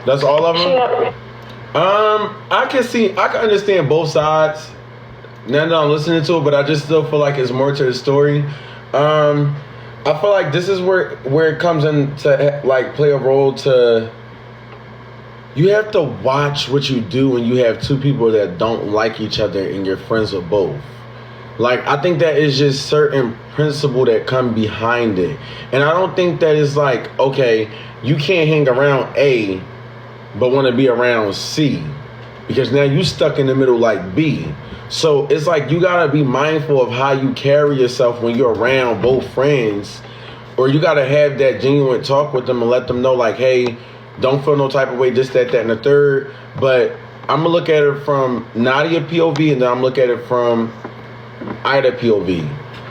That's all of them. Yeah. I can understand both sides. Now that I'm listening to it, but I just still feel like it's more to the story. Um, I feel like this is where it comes in to like play a role to. You have to watch what you do when you have two people that don't like each other and you're friends with both. Like I think that is just certain principle that come behind it, and I don't think that it's like okay, you can't hang around A, but want to be around C, because now you stuck in the middle like B. So it's like you gotta be mindful of how you carry yourself when you're around both friends, or you gotta have that genuine talk with them and let them know like, hey, don't feel no type of way, this, that, and the third. But I'm gonna look at it from Nadia POV, and then I'm gonna look at it from Ida POV.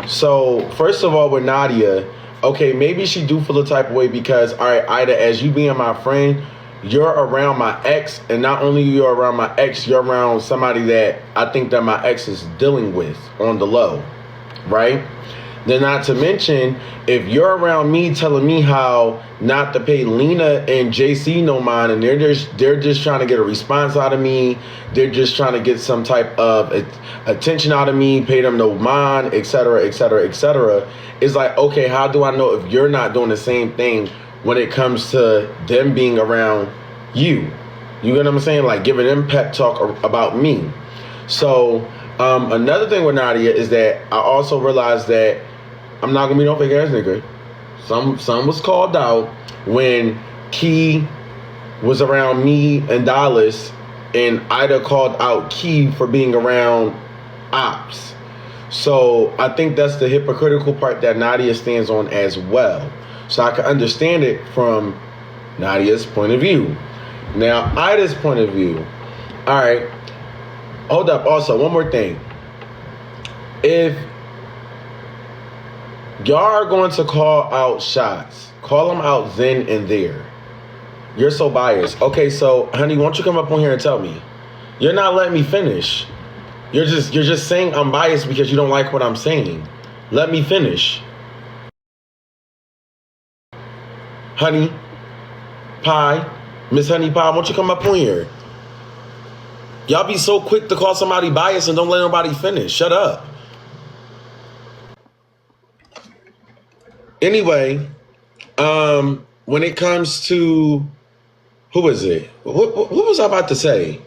So first of all, with Nadia, okay, maybe she do feel a type of way because, all right, Ida, as you being my friend, you're around my ex, and not only you're around my ex, you're around somebody that I think that my ex is dealing with on the low, right? Then not to mention, if you're around me telling me how not to pay Lena and JC no mind, and they're just trying to get a response out of me, they're just trying to get some type of attention out of me, pay them no mind, etc., etc., etc. It's like, okay, how do I know if you're not doing the same thing when it comes to them being around you? You get what I'm saying? Like giving them pep talk about me. So another thing with Nadia is that I also realized that I'm not gonna be no fake ass nigga. Some was called out when Key was around me and Dallas, and Ida called out Key for being around Ops. So I think that's the hypocritical part that Nadia stands on as well. So I can understand it from Nadia's point of view. Now, Ida's point of view. All right. Hold up. Also, one more thing. If y'all are going to call out shots, call them out then and there. You're so biased. Okay, so honey, why don't you come up on here and tell me? You're not letting me finish. You're just saying I'm biased because you don't like what I'm saying. Let me finish. Honey Pie, Miss Honey Pie, why don't you come up on here? Y'all be so quick to call somebody biased and don't let nobody finish. Shut up. Anyway, when it comes to who is it? What was I about to say?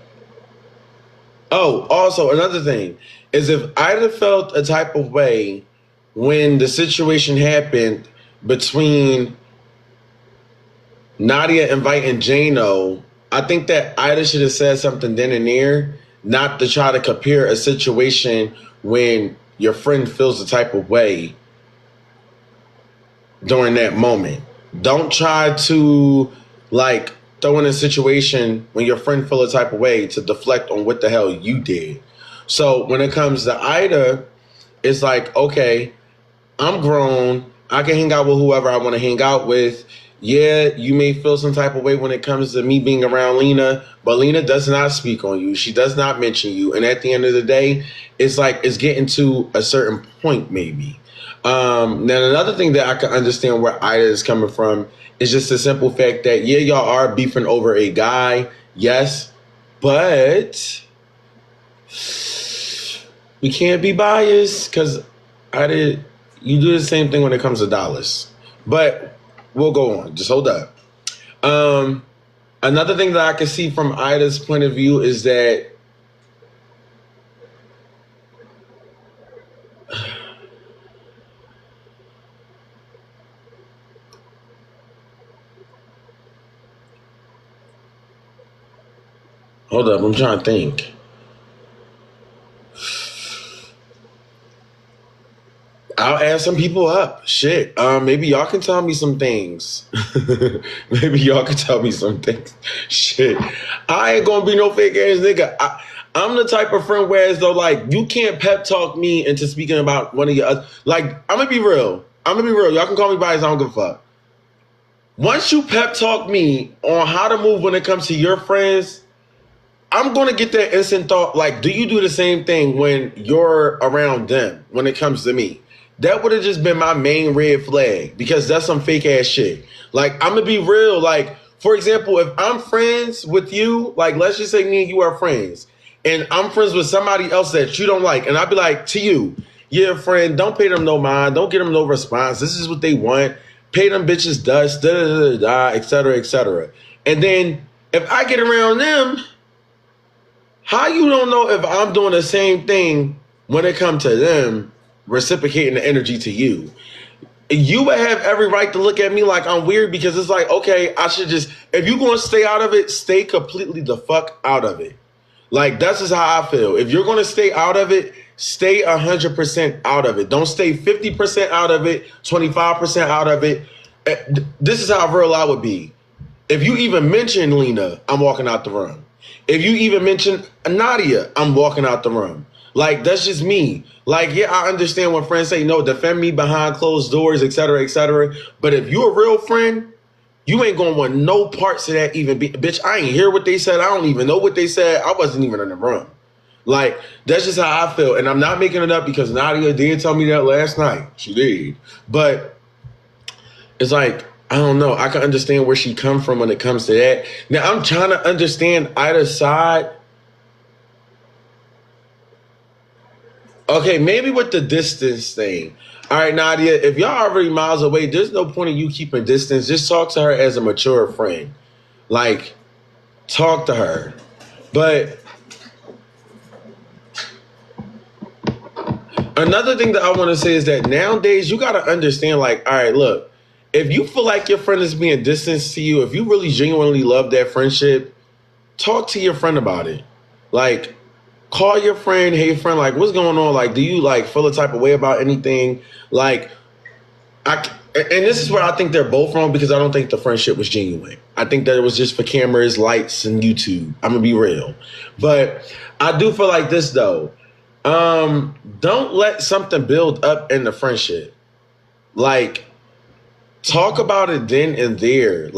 Oh, also another thing is if I'd have felt a type of way when the situation happened between Nadia inviting Jano, I think that Ida should have said something then and there, not to try to compare a situation when your friend feels the type of way during that moment. Don't try to like throw in a situation when your friend feel a type of way to deflect on what the hell you did. So when it comes to Ida, it's like, okay, I'm grown. I can hang out with whoever I want to hang out with. Yeah, you may feel some type of way when it comes to me being around Lena, but Lena does not speak on you. She does not mention you. And at the end of the day, it's like it's getting to a certain point, maybe. Now, another thing that I can understand where Ida is coming from is just the simple fact that, yeah, y'all are beefing over a guy. Yes, but we can't be biased because you do the same thing when it comes to dollars. But we'll go on. Just hold up. Another thing that I can see from Ida's point of view is that hold up, I'm trying to think. I'll add some people up. Shit. Maybe y'all can tell me some things. Maybe y'all can tell me some things. Shit. I ain't gonna be no fake ass nigga. I'm the type of friend where as though like you can't pep talk me into speaking about one of your other, like I'm gonna be real. Y'all can call me biased, I don't give a fuck. Once you pep talk me on how to move when it comes to your friends, I'm going to get that instant thought, like, do you do the same thing when you're around them when it comes to me? That would have just been my main red flag because that's some fake ass shit. Like, I'm going to be real. Like, For example, if I'm friends with you, like let's just say me and you are friends, and I'm friends with somebody else that you don't like, and I'd be like to you, yeah, friend, don't pay them no mind, don't get them no response. This is what they want. Pay them bitches dust, da da da da, et cetera, et cetera. And then if I get around them, how you don't know if I'm doing the same thing when it comes to them reciprocating the energy to you? You would have every right to look at me like I'm weird because it's like, okay, I should just, if you're going to stay out of it, stay completely the fuck out of it. Like, that's just how I feel. If you're going to stay out of it, stay 100% out of it. Don't stay 50% out of it, 25% out of it. This is how real I would be. If you even mention Lena, I'm walking out the room. If you even mention Nadia, I'm walking out the room. Like, that's just me. Like, yeah, I understand when friends say, no, defend me behind closed doors, et cetera, et cetera. But if you're a real friend, you ain't going to want no parts of that even be. Bitch, I ain't hear what they said. I don't even know what they said. I wasn't even in the room. Like, that's just how I feel. And I'm not making it up because Nadia did tell me that last night. She did. But it's like, I don't know. I can understand where she come from when it comes to that. Now, I'm trying to understand either side. Okay, maybe with the distance thing. All right, Nadia, if y'all already miles away, there's no point in you keeping distance. Just talk to her as a mature friend. Like, talk to her. But another thing that I want to say is that nowadays you got to understand, like, all right, look, if you feel like your friend is being distanced to you, if you really genuinely love that friendship, talk to your friend about it. Like, call your friend, hey friend, like what's going on? Like, do you like feel a type of way about anything? Like, and this is where I think they're both wrong because I don't think the friendship was genuine. I think that it was just for cameras, lights, and YouTube. I'm gonna be real. But I do feel like this though. Don't let something build up in the friendship. Like, talk about it then and there.